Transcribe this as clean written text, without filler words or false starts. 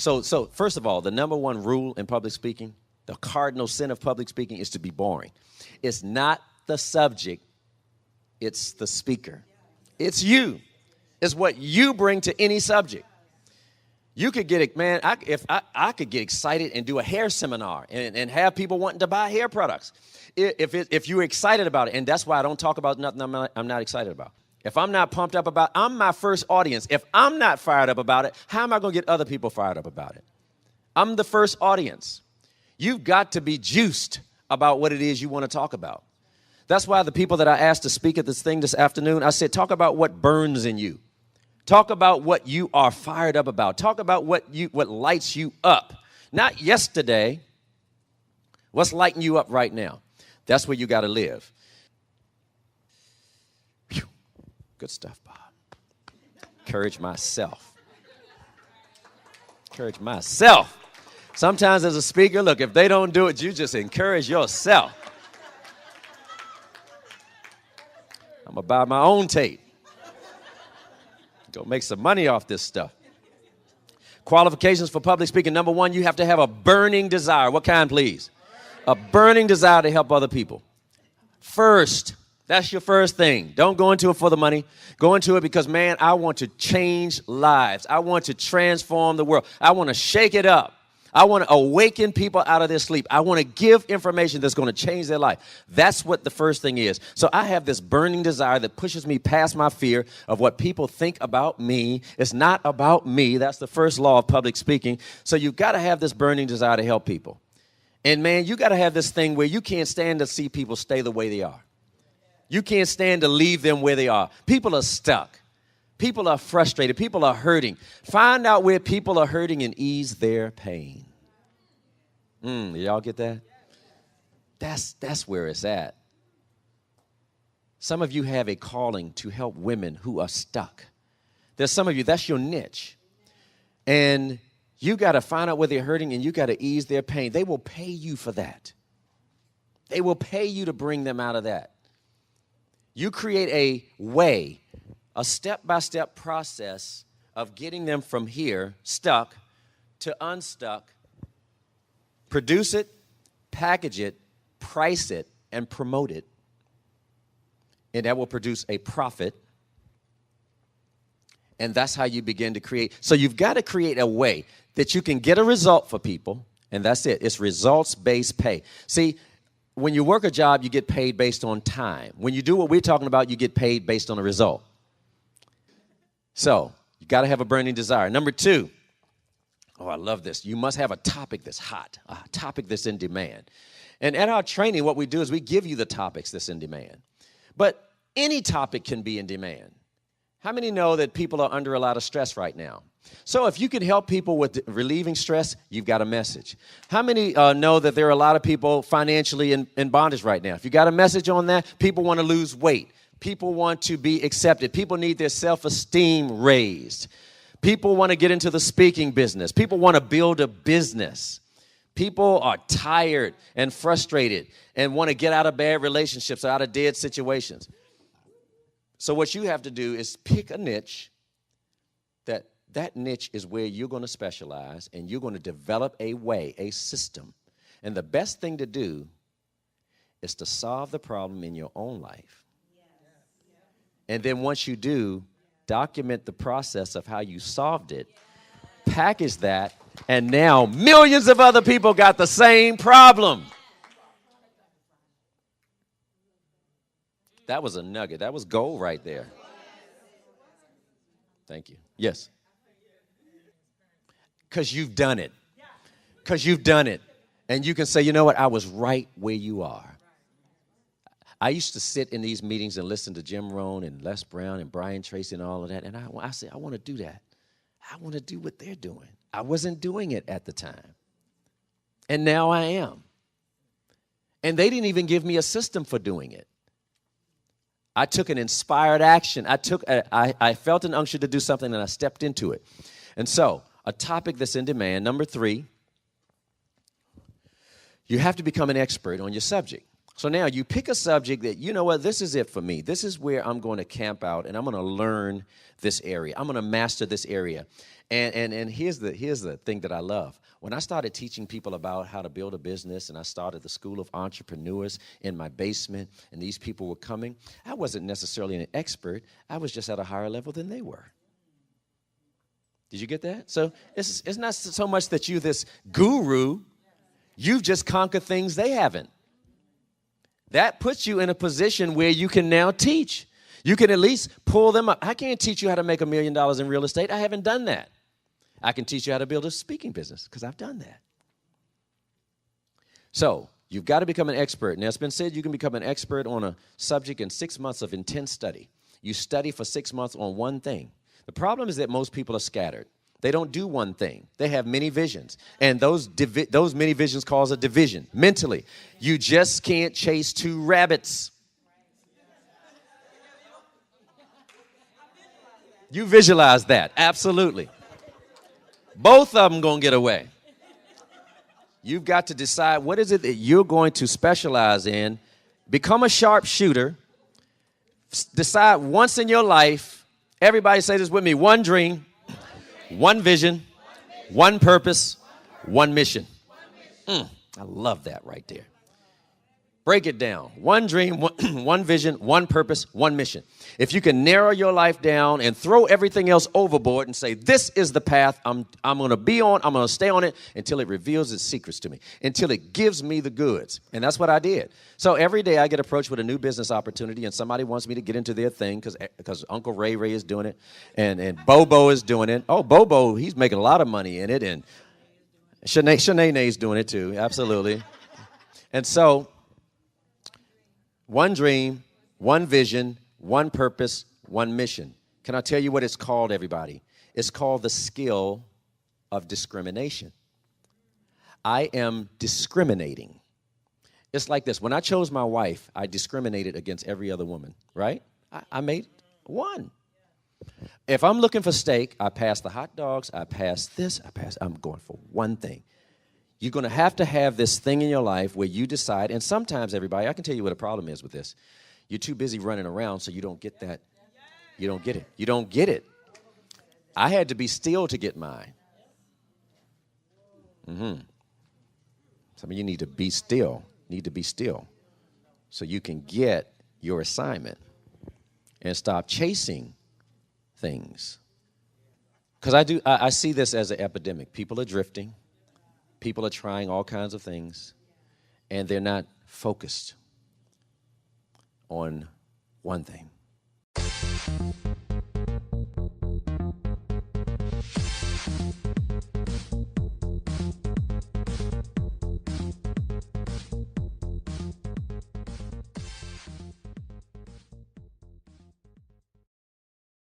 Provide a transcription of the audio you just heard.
So first of all, the number one rule in public speaking, the cardinal sin of public speaking is to be boring. It's not the subject, it's the speaker. It's you. It's what you bring to any subject. You could get, man, if I could get excited and do a hair seminar and have people wanting to buy hair products. If you're excited about it, and that's why I don't talk about nothing I'm not excited about. If I'm not pumped up about it, I'm my first audience. If I'm not fired up about it, how am I going to get other people fired up about it? I'm the first audience. You've got to be juiced about what it is you want to talk about. That's why the people that I asked to speak at this thing this afternoon, I said, talk about what burns in you. Talk about what you are fired up about. Talk about what lights you up. Not yesterday. What's lighting you up right now? That's where you got to live. Whew. Good stuff, Bob. Encourage myself. Encourage myself. Sometimes as a speaker, look, if they don't do it, you just encourage yourself. I'm going to buy my own tape. Go make some money off this stuff. Qualifications for public speaking. Number one, you have to have a burning desire. What kind, please? A burning desire to help other people. First, that's your first thing. Don't go into it for the money. Go into it because, man, I want to change lives. I want to transform the world. I want to shake it up. I want to awaken people out of their sleep. I want to give information that's going to change their life. That's what the first thing is. So I have this burning desire that pushes me past my fear of what people think about me. It's not about me. That's the first law of public speaking. So you've got to have this burning desire to help people. And, man, you got to have this thing where you can't stand to see people stay the way they are. You can't stand to leave them where they are. People are stuck. People are frustrated. People are hurting. Find out where people are hurting and ease their pain. Y'all get that? That's where it's at. Some of you have a calling to help women who are stuck. There's some of you, that's your niche. And you got to find out where they're hurting and you got to ease their pain. They will pay you for that. They will pay you to bring them out of that. You create a way, a step-by-step process of getting them from here, stuck, to unstuck. Produce it, package it, price it, and promote it. And that will produce a profit. And that's how you begin to create. So you've got to create a way that you can get a result for people, and that's it. It's results-based pay. See, when you work a job, you get paid based on time. When you do what we're talking about, you get paid based on a result. So you got to have a burning desire. Number two, oh, I love this. You must have a topic that's hot, a topic that's in demand. And at our training, what we do is we give you the topics that's in demand. But any topic can be in demand. How many know that people are under a lot of stress right now? So if you can help people with relieving stress, you've got a message. How many know that there are a lot of people financially in bondage right now? If you got a message on that, people want to lose weight. People want to be accepted. People need their self-esteem raised. People want to get into the speaking business. People want to build a business. People are tired and frustrated and want to get out of bad relationships or out of dead situations. So what you have to do is pick a niche. That niche is where you're going to specialize and you're going to develop a way, a system. And the best thing to do is to solve the problem in your own life. And then once you do, document the process of how you solved it, package that, and now millions of other people got the same problem. That was a nugget. That was gold right there. Thank you. Yes. Because you've done it. Because you've done it. And you can say, you know what? I was right where you are. I used to sit in these meetings and listen to Jim Rohn and Les Brown and Brian Tracy and all of that. And I said, I want to do that. I want to do what they're doing. I wasn't doing it at the time. And now I am. And they didn't even give me a system for doing it. I took an inspired action. I felt an unction to do something and I stepped into it. And so, a topic that's in demand. Number 3, you have to become an expert on your subject. So now you pick a subject that, you know what, this is it for me. This is where I'm going to camp out, and I'm going to learn this area. I'm going to master this area. And here's the thing that I love. When I started teaching people about how to build a business, and I started the School of Entrepreneurs in my basement, and these people were coming, I wasn't necessarily an expert. I was just at a higher level than they were. Did you get that? So it's not so much that you're this guru. You've just conquered things they haven't. That puts you in a position where you can now teach. You can at least pull them up. I can't teach you how to make $1 million in real estate. I haven't done that. I can teach you how to build a speaking business because I've done that. So you've got to become an expert. Now, it's been said you can become an expert on a subject in 6 months of intense study. You study for 6 months on one thing. The problem is that most people are scattered. They don't do one thing. They have many visions. And those many visions cause a division mentally. You just can't chase two rabbits. You visualize that. Absolutely. Both of them going to get away. You've got to decide what is it that you're going to specialize in. Become a sharpshooter. Decide once in your life. Everybody say this with me. One dream. One vision, one purpose, one mission. I love that right there. Break it down. One dream, one vision, one purpose, one mission. If you can narrow your life down and throw everything else overboard and say, this is the path I'm going to be on, I'm going to stay on it until it reveals its secrets to me, until it gives me the goods. And that's what I did. So every day I get approached with a new business opportunity and somebody wants me to get into their thing because Uncle Ray is doing it and Bobo is doing it. Oh, Bobo, he's making a lot of money in it. And Shanae's doing it too. Absolutely. And so one dream, one vision, one purpose, one mission. Can I tell you what it's called, everybody? It's called the skill of discrimination. I am discriminating. It's like this. When I chose my wife, I discriminated against every other woman, right? I made one. If I'm looking for steak, I pass the hot dogs, I pass this, I'm going for one thing. You're going to have this thing in your life where you decide, and sometimes, everybody, I can tell you what a problem is with this. You're too busy running around, so you don't get that. You don't get it. You don't get it. I had to be still to get mine. Some of you need to be still. So you can get your assignment and stop chasing things. Because I see this as an epidemic. People are drifting. People are trying all kinds of things, and they're not focused on one thing.